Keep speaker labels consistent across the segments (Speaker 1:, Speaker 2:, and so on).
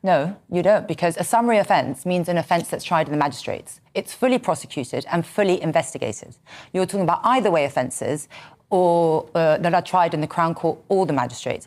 Speaker 1: No, you don't, because a summary offence means an offence that's tried in the magistrates. It's fully prosecuted and fully investigated. You're talking about either way offences or that are tried in the Crown Court or the magistrates.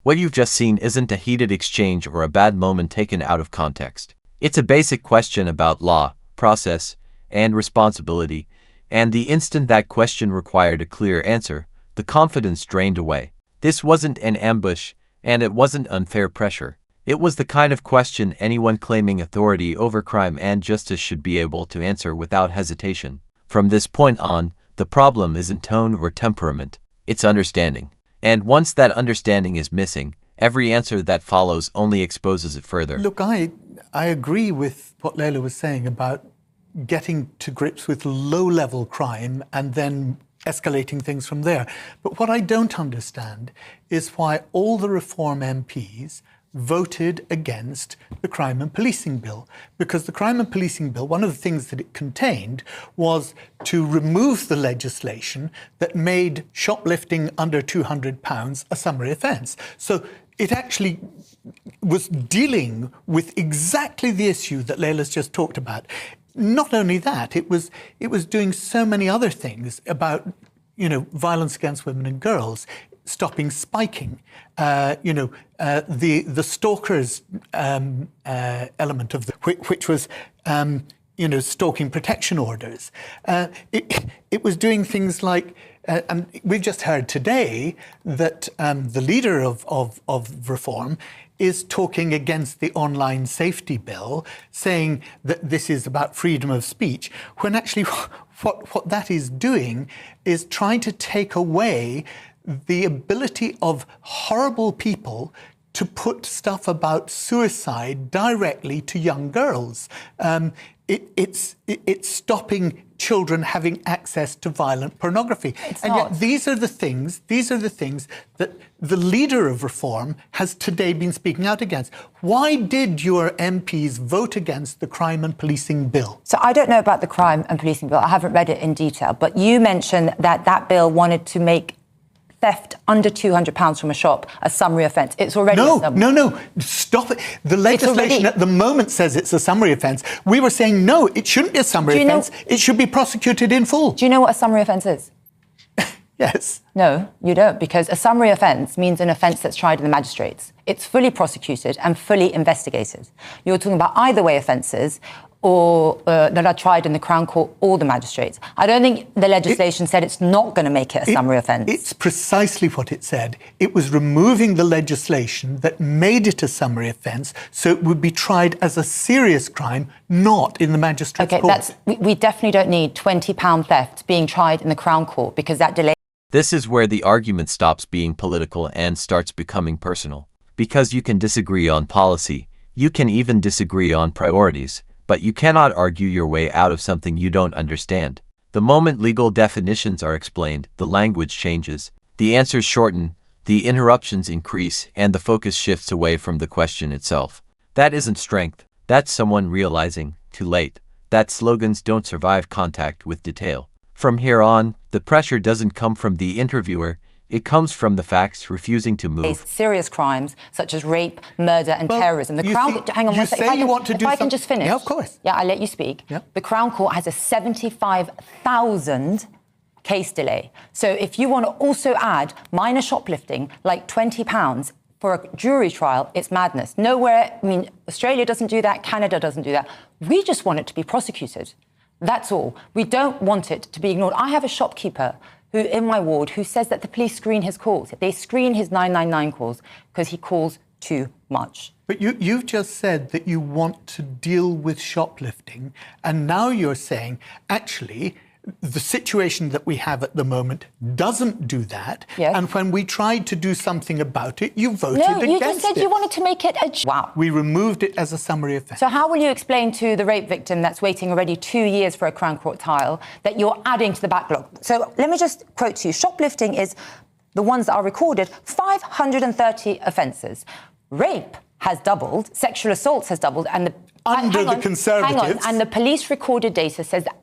Speaker 2: What you've just seen isn't a heated exchange or a bad moment taken out of context. It's a basic question about law, process, and responsibility, and the instant that question required a clear answer, the confidence drained away. This wasn't an ambush, and it wasn't unfair pressure. It was the kind of question anyone claiming authority over crime and justice should be able to answer without hesitation. From this point on, the problem isn't tone or temperament, it's understanding. And once that understanding is missing, every answer that follows only exposes it further.
Speaker 3: Look, I agree with what Leila was saying about getting to grips with low-level crime and then escalating things from there. But what I don't understand is why all the Reform MPs voted against the Crime and Policing Bill. Because the Crime and Policing Bill, one of the things that it contained was to remove the legislation that made shoplifting under £200 a summary offence. So it actually was dealing with exactly the issue that Leila's just talked about. Not only that, it was doing so many other things about, violence against women and girls, stopping spiking, the stalkers element of which was, stalking protection orders. It was doing things like, and we've just heard today that the leader of Reform is talking against the online safety bill, saying that this is about freedom of speech, when actually what that is doing is trying to take away the ability of horrible people to put stuff about suicide directly to young girls. It's stopping children having access to violent pornography. Yet these are the things that the leader of Reform has today been speaking out against. Why did your MPs vote against the Crime and Policing Bill?
Speaker 1: So I don't know about the Crime and Policing Bill. I haven't read it in detail, but you mentioned that bill wanted to make theft under £200 from a shop a summary offence. It's already
Speaker 3: No, stop it. The legislation at the moment says it's a summary offence. We were saying, no, it shouldn't be a summary offence. It should be prosecuted in full.
Speaker 1: Do you know what a summary offence is?
Speaker 3: Yes.
Speaker 1: No, you don't, because a summary offence means an offence that's tried in the magistrates. It's fully prosecuted and fully investigated. You're talking about either way offences or that are tried in the Crown Court or the magistrates. I don't think the legislation said it's not going to make it a summary offence.
Speaker 3: It's precisely what it said. It was removing the legislation that made it a summary offence so it would be tried as a serious crime, not in the magistrates' court.
Speaker 1: We definitely don't need £20 theft being tried in the Crown Court because that delay.
Speaker 2: This is where the argument stops being political and starts becoming personal. Because you can disagree on policy, you can even disagree on priorities, but you cannot argue your way out of something you don't understand. The moment legal definitions are explained, the language changes, the answers shorten, the interruptions increase, and the focus shifts away from the question itself. That isn't strength. That's someone realizing, too late, that slogans don't survive contact with detail. From here on, the pressure doesn't come from the interviewer, it comes from the facts refusing to move.
Speaker 1: Serious crimes such as rape, murder and terrorism. The Crown... Hang on one second. If I can just finish.
Speaker 3: Yeah, of course.
Speaker 1: Yeah, I'll let you speak.
Speaker 3: Yeah.
Speaker 1: The Crown Court has a 75,000 case delay. So if you want to also add minor shoplifting, like £20 for a jury trial, it's madness. Nowhere, Australia doesn't do that, Canada doesn't do that. We just want it to be prosecuted. That's all. We don't want it to be ignored. I have a shopkeeper who in my ward who says that the police screen his calls. They screen his 999 calls because he calls too much.
Speaker 3: But you've just said that you want to deal with shoplifting, and now you're saying, actually, the situation that we have at the moment doesn't do that.
Speaker 1: Yes.
Speaker 3: And when we tried to do something about it, you voted against it.
Speaker 1: No, you just said you wanted to make it a... Wow.
Speaker 3: We removed it as a summary offence.
Speaker 1: So how will you explain to the rape victim that's waiting already 2 years for a Crown Court trial that you're adding to the backlog? So let me just quote to you. Shoplifting is the ones that are recorded, 530 offences. Rape has doubled, sexual assaults has doubled, and
Speaker 3: Under the Conservatives.
Speaker 1: Hang on, and the police recorded data says that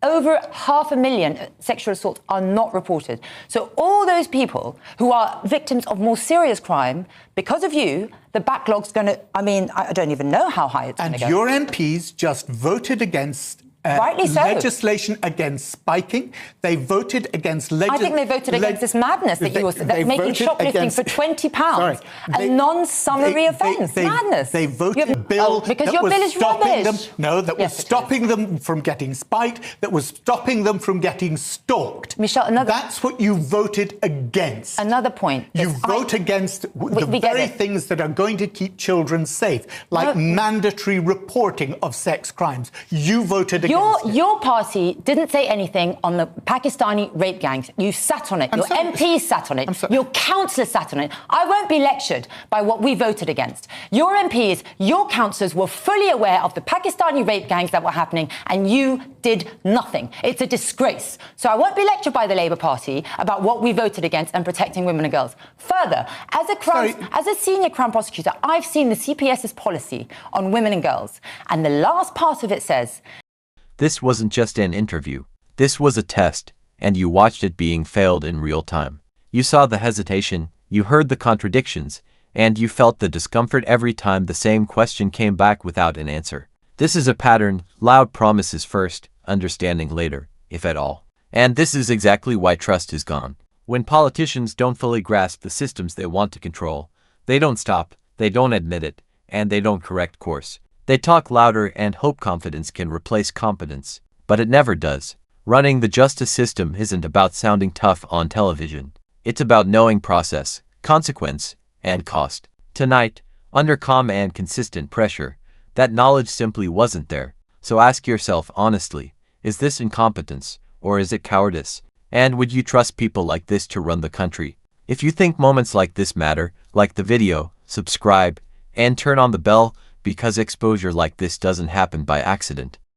Speaker 1: over 500,000 sexual assaults are not reported. So all those people who are victims of more serious crime, because of you, the backlog's going to, I don't even know how high it's going to go.
Speaker 3: And your MPs just voted against
Speaker 1: rightly so.
Speaker 3: legislation against spiking. They voted against
Speaker 1: I think they voted against this madness that you were making shoplifting for £20 a non-summary offence. Madness.
Speaker 3: They voted a bill
Speaker 1: because
Speaker 3: that
Speaker 1: your
Speaker 3: was
Speaker 1: bill is
Speaker 3: stopping
Speaker 1: rubbish.
Speaker 3: that was stopping them from getting spiked, that was stopping them from getting stalked.
Speaker 1: Michelle,
Speaker 3: that's what you voted against.
Speaker 1: Another point.
Speaker 3: You vote against the very things that are going to keep children safe, like mandatory reporting of sex crimes. You voted against
Speaker 1: Your party didn't say anything on the Pakistani rape gangs. You sat on it. Your MPs sat on it. Your councillors sat on it. I won't be lectured by what we voted against. Your MPs, your councillors were fully aware of the Pakistani rape gangs that were happening, and you did nothing. It's a disgrace. So I won't be lectured by the Labour Party about what we voted against and protecting women and girls. Further, as a senior Crown prosecutor, I've seen the CPS's policy on women and girls, and the last part of it says,
Speaker 2: this wasn't just an interview. This was a test, and you watched it being failed in real time. You saw the hesitation, you heard the contradictions, and you felt the discomfort every time the same question came back without an answer. This is a pattern: loud promises first, understanding later, if at all. And this is exactly why trust is gone. When politicians don't fully grasp the systems they want to control, they don't stop, they don't admit it, and they don't correct course. They talk louder and hope confidence can replace competence, but it never does. Running the justice system isn't about sounding tough on television. It's about knowing process, consequence, and cost. Tonight, under calm and consistent pressure, that knowledge simply wasn't there. So ask yourself honestly, is this incompetence, or is it cowardice? And would you trust people like this to run the country? If you think moments like this matter, like the video, subscribe, and turn on the bell, because exposure like this doesn't happen by accident.